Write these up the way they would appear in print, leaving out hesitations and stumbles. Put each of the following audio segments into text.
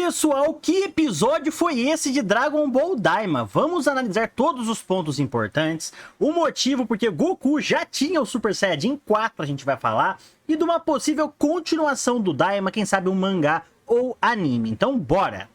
Pessoal, que episódio foi esse de Dragon Ball Daima? Vamos analisar todos os pontos importantes, o motivo porque Goku já tinha o Super Saiyajin 4, a gente vai falar, e de uma possível continuação do Daima, quem sabe um mangá ou anime. Então bora!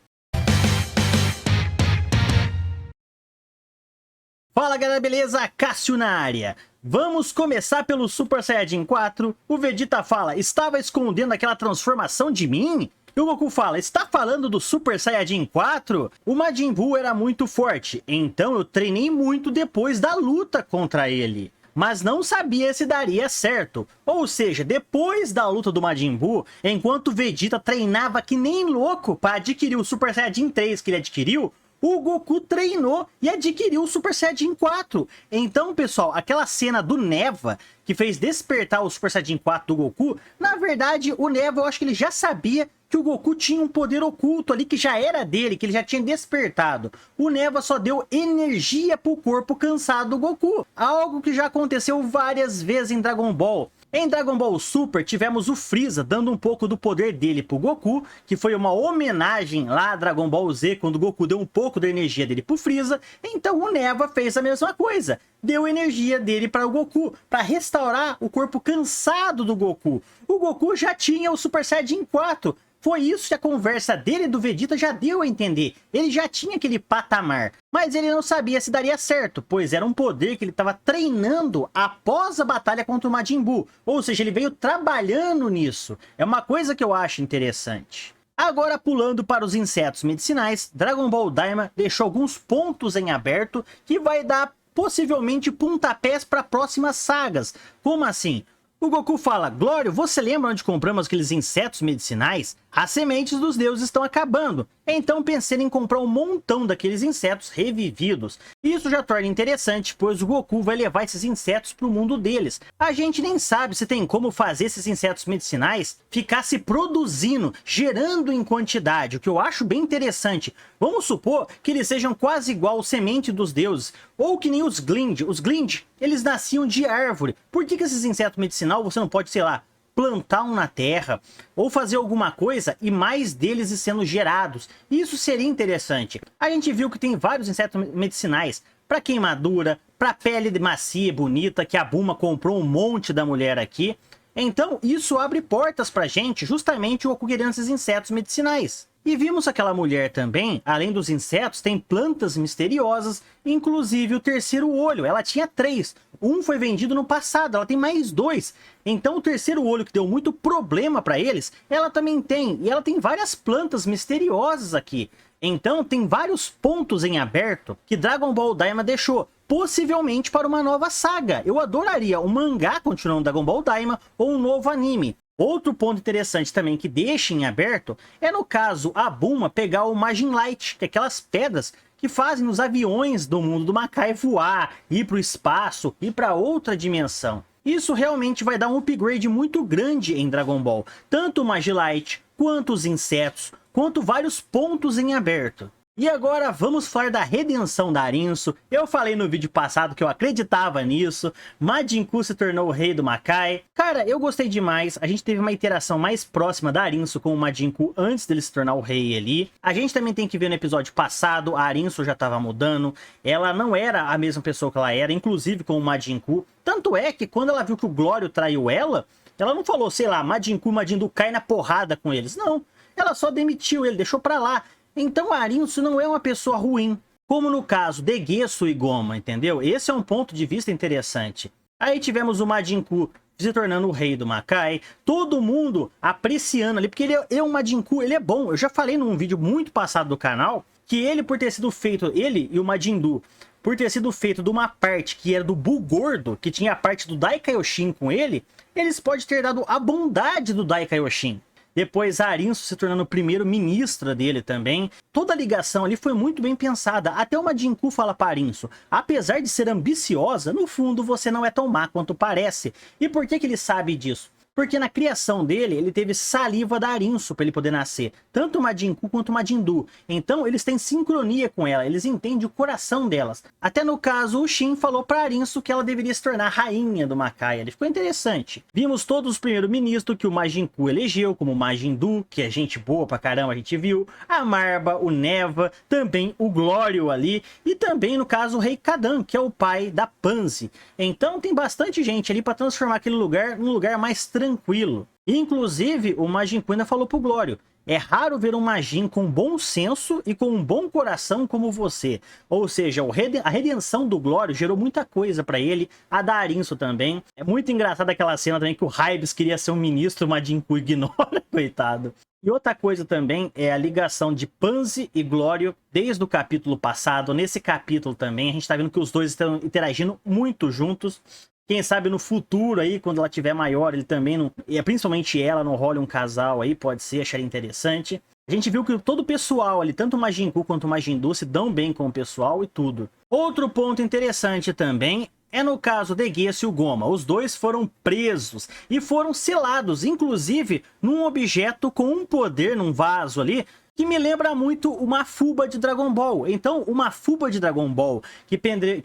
Fala galera, beleza? Cássio na área. Vamos começar pelo Super Saiyajin 4. O Vegeta fala, estava escondendo aquela transformação de mim? E o Goku fala, está falando do Super Saiyajin 4? O Majin Buu era muito forte, então eu treinei muito depois da luta contra ele. Mas não sabia se daria certo. Ou seja, depois da luta do Majin Buu, enquanto Vegeta treinava que nem louco para adquirir o Super Saiyajin 3 que ele adquiriu, o Goku treinou e adquiriu o Super Saiyajin 4. Então, pessoal, aquela cena do Neva, que fez despertar o Super Saiyajin 4 do Goku, na verdade, o Neva, eu acho que ele já sabia que o Goku tinha um poder oculto ali, que já era dele, que ele já tinha despertado. O Neva só deu energia pro corpo cansado do Goku. Algo que já aconteceu várias vezes em Dragon Ball. Em Dragon Ball Super, tivemos o Freeza dando um pouco do poder dele pro Goku, que foi uma homenagem lá a Dragon Ball Z, quando o Goku deu um pouco da energia dele pro Freeza. Então o Neva fez a mesma coisa, deu energia dele para o Goku, para restaurar o corpo cansado do Goku. O Goku já tinha o Super Saiyajin 4, foi isso que a conversa dele e do Vegeta já deu a entender. Ele já tinha aquele patamar, mas ele não sabia se daria certo, pois era um poder que ele estava treinando após a batalha contra o Majin Buu. Ou seja, ele veio trabalhando nisso. É uma coisa que eu acho interessante. Agora, pulando para os insetos medicinais, Dragon Ball Daima deixou alguns pontos em aberto que vai dar possivelmente pontapés para próximas sagas. Como assim? O Goku fala, Glório, você lembra onde compramos aqueles insetos medicinais? As sementes dos deuses estão acabando, então pensei em comprar um montão daqueles insetos revividos. Isso já torna interessante, pois o Goku vai levar esses insetos para o mundo deles. A gente nem sabe se tem como fazer esses insetos medicinais ficar se produzindo, gerando em quantidade, o que eu acho bem interessante. Vamos supor que eles sejam quase igual ao semente dos deuses, ou que nem os Glind. Os Glind, eles nasciam de árvore. Por que esses insetos medicinais você não pode, sei lá, plantar um na terra, ou fazer alguma coisa e mais deles sendo gerados? Isso seria interessante. A gente viu que tem vários insetos medicinais para queimadura, para pele macia e bonita, que a Bulma comprou um monte da mulher aqui. Então isso abre portas pra gente, justamente o Goku querendo esses insetos medicinais. E vimos aquela mulher também, além dos insetos, tem plantas misteriosas, inclusive o terceiro olho. Ela tinha 3, um foi vendido no passado, ela tem mais 2. Então o terceiro olho, que deu muito problema para eles, ela também tem. E ela tem várias plantas misteriosas aqui. Então tem vários pontos em aberto que Dragon Ball Daima deixou, possivelmente para uma nova saga. Eu adoraria um mangá continuando Dragon Ball Daima ou um novo anime. Outro ponto interessante também que deixa em aberto é, no caso, a Bulma pegar o Majin Light, que é aquelas pedras que fazem os aviões do mundo do Makai voar, ir para o espaço, ir para outra dimensão. Isso realmente vai dar um upgrade muito grande em Dragon Ball, tanto o Majin Light, quanto os insetos, quanto vários pontos em aberto. E agora vamos falar da redenção da Arinso. Eu falei no vídeo passado que eu acreditava nisso. Majin Buu se tornou o rei do Makai. Cara, eu gostei demais. A gente teve uma interação mais próxima da Arinso com o Majin Buu antes dele se tornar o rei ali. A gente também tem que ver no episódio passado, a Arinso já estava mudando. Ela não era a mesma pessoa que ela era, inclusive com o Majin Buu. Tanto é que quando ela viu que o Glório traiu ela não falou, sei lá, Majin Buu, Majin Buu cai na porrada com eles. Não, ela só demitiu ele, deixou pra lá. Então a Arinso não é uma pessoa ruim, como no caso de Gesso e Goma, entendeu? Esse é um ponto de vista interessante. Aí tivemos o Majin Buu se tornando o rei do Makai, todo mundo apreciando ali, porque o Majin Buu, ele é bom. Eu já falei num vídeo muito passado do canal, que ele por ter sido feito, ele e o Majin Buu, por ter sido feito de uma parte que era do Buu gordo, que tinha a parte do Dai Kaioshin com ele, eles podem ter dado a bondade do Dai Kaioshin. Depois a Arinso se tornando primeiro-ministra dele também. Toda a ligação ali foi muito bem pensada. Até o Majin Buu fala para Arinso, apesar de ser ambiciosa, no fundo você não é tão má quanto parece. E por que ele sabe disso? Porque na criação dele, ele teve saliva da Arinso para ele poder nascer. Tanto o Majin Buu quanto o Majin Buu. Então eles têm sincronia com ela, eles entendem o coração delas. Até no caso, o Shin falou para Arinso que ela deveria se tornar rainha do Macaia. Ele ficou interessante. Vimos todos os primeiros-ministros que o Majin Buu elegeu, como o Majin Buu, que é gente boa pra caramba, a gente viu. A Marba, o Neva, também o Glório ali. E também, no caso, o Rei Kadan, que é o pai da Pansy. Então tem bastante gente ali para transformar aquele lugar num lugar mais tranquilo. Inclusive, o Majin Buu ainda falou pro Glório: é raro ver um Majin com bom senso e com um bom coração como você. Ou seja, a redenção do Glório gerou muita coisa pra ele, a da Arinso também. É muito engraçada aquela cena também que o Raibes queria ser um ministro, o Majin Buu ignora, coitado. E outra coisa também é a ligação de Pansy e Glório desde o capítulo passado. Nesse capítulo também a gente tá vendo que os dois estão interagindo muito juntos. Quem sabe no futuro aí, quando ela tiver maior, ele também não... E principalmente ela não role um casal aí, pode ser, acharia interessante. A gente viu que todo o pessoal ali, tanto o Majin Buu quanto o Majin Buu, se dão bem com o pessoal e tudo. Outro ponto interessante também é no caso de Geass e o Goma. Os dois foram presos e foram selados, inclusive num objeto com um poder, num vaso ali, que me lembra muito uma Fuba de Dragon Ball. Então, uma Fuba de Dragon Ball que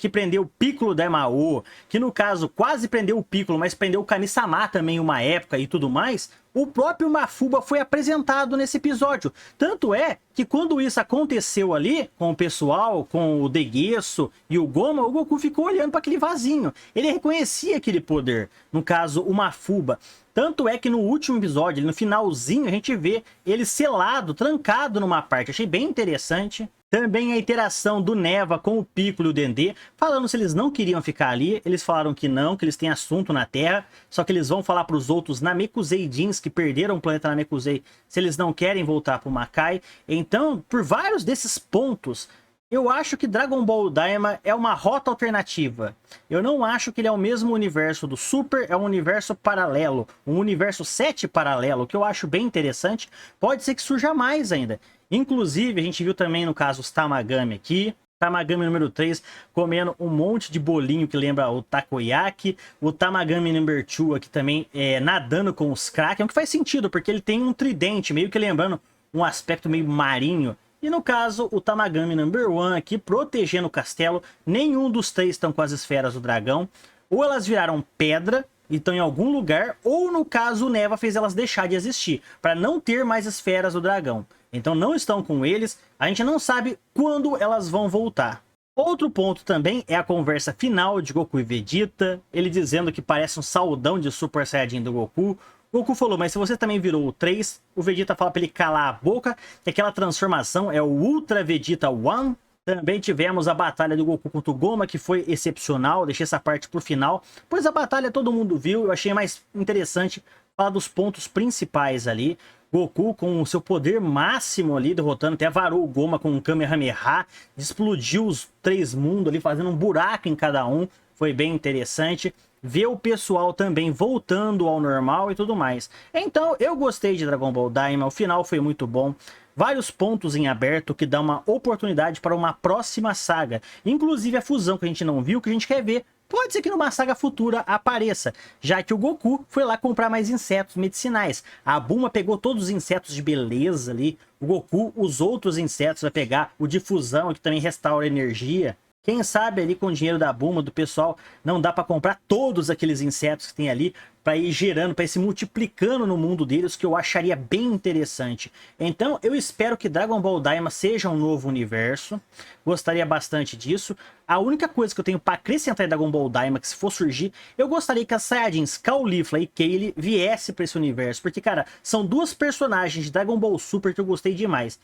prendeu o Piccolo Daimao, que no caso quase prendeu o Piccolo, mas prendeu o Kami-sama também uma época e tudo mais, o próprio Mafuba foi apresentado nesse episódio. Tanto é que quando isso aconteceu ali, com o pessoal, com o Deguesso e o Goma, o Goku ficou olhando para aquele vasinho. Ele reconhecia aquele poder, no caso, o Mafuba. Tanto é que no último episódio, no finalzinho, a gente vê ele selado, trancado numa parte. Achei bem interessante. Também a interação do Neva com o Piccolo e o Dendê, falando se eles não queriam ficar ali. Eles falaram que não, que eles têm assunto na Terra, só que eles vão falar para os outros Namekuseidins que perderam o planeta Namekusei, se eles não querem voltar para o Makai. Então, por vários desses pontos, eu acho que Dragon Ball Daima é uma rota alternativa. Eu não acho que ele é o mesmo universo do Super, é um universo paralelo, um universo 7 paralelo, que eu acho bem interessante. Pode ser que surja mais ainda. Inclusive, a gente viu também no caso os Tamagami aqui. Tamagami número 3 comendo um monte de bolinho que lembra o takoyaki. O Tamagami número 2 aqui também nadando com os Kraken, o que faz sentido, porque ele tem um tridente, meio que lembrando um aspecto meio marinho. E no caso, o Tamagami número 1 aqui protegendo o castelo. Nenhum dos três estão com as esferas do dragão. Ou elas viraram pedra e estão em algum lugar, ou no caso o Neva fez elas deixar de existir, para não ter mais esferas do dragão. Então não estão com eles, a gente não sabe quando elas vão voltar. Outro ponto também é a conversa final de Goku e Vegeta, ele dizendo que parece um saudão de Super Saiyajin do Goku. Goku falou, mas se você também virou o 3, o Vegeta fala para ele calar a boca, que aquela transformação é o Ultra Vegeta One. Também tivemos a batalha do Goku contra o Goma, que foi excepcional, deixei essa parte pro final, pois a batalha todo mundo viu, eu achei mais interessante falar dos pontos principais ali. Goku com o seu poder máximo ali, derrotando, até varou o Goma com um Kamehameha, explodiu os 3 mundos ali, fazendo um buraco em cada um, foi bem interessante. Ver o pessoal também voltando ao normal e tudo mais. Então, eu gostei de Dragon Ball Daima, o final foi muito bom. Vários pontos em aberto que dá uma oportunidade para uma próxima saga. Inclusive a fusão que a gente não viu, que a gente quer ver. Pode ser que numa saga futura apareça, já que o Goku foi lá comprar mais insetos medicinais. A Bulma pegou todos os insetos de beleza ali. O Goku, os outros insetos, vai pegar o de fusão, que também restaura energia. Quem sabe ali com o dinheiro da Bulma, do pessoal, não dá para comprar todos aqueles insetos que tem ali, para ir gerando, para ir se multiplicando no mundo deles, que eu acharia bem interessante. Então eu espero que Dragon Ball Daima seja um novo universo, gostaria bastante disso. A única coisa que eu tenho para acrescentar em Dragon Ball Daima, que se for surgir, eu gostaria que as Saiyajins Caulifla e Kale viesse para esse universo, porque cara, são duas personagens de Dragon Ball Super que eu gostei demais.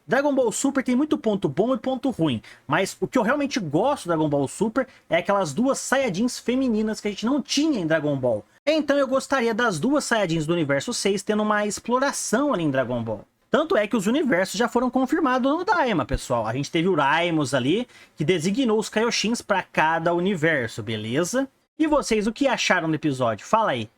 Dragon Ball Super tem muito ponto bom e ponto ruim, mas o que eu realmente gosto do Dragon Ball Super é aquelas duas Saiyajins femininas que a gente não tinha em Dragon Ball. Então eu gostaria das duas Saiyajins do universo 6 tendo uma exploração ali em Dragon Ball. Tanto é que os universos já foram confirmados no Daima, pessoal. A gente teve o Raimus ali, que designou os Kaioshins para cada universo, beleza? E vocês, o que acharam do episódio? Fala aí.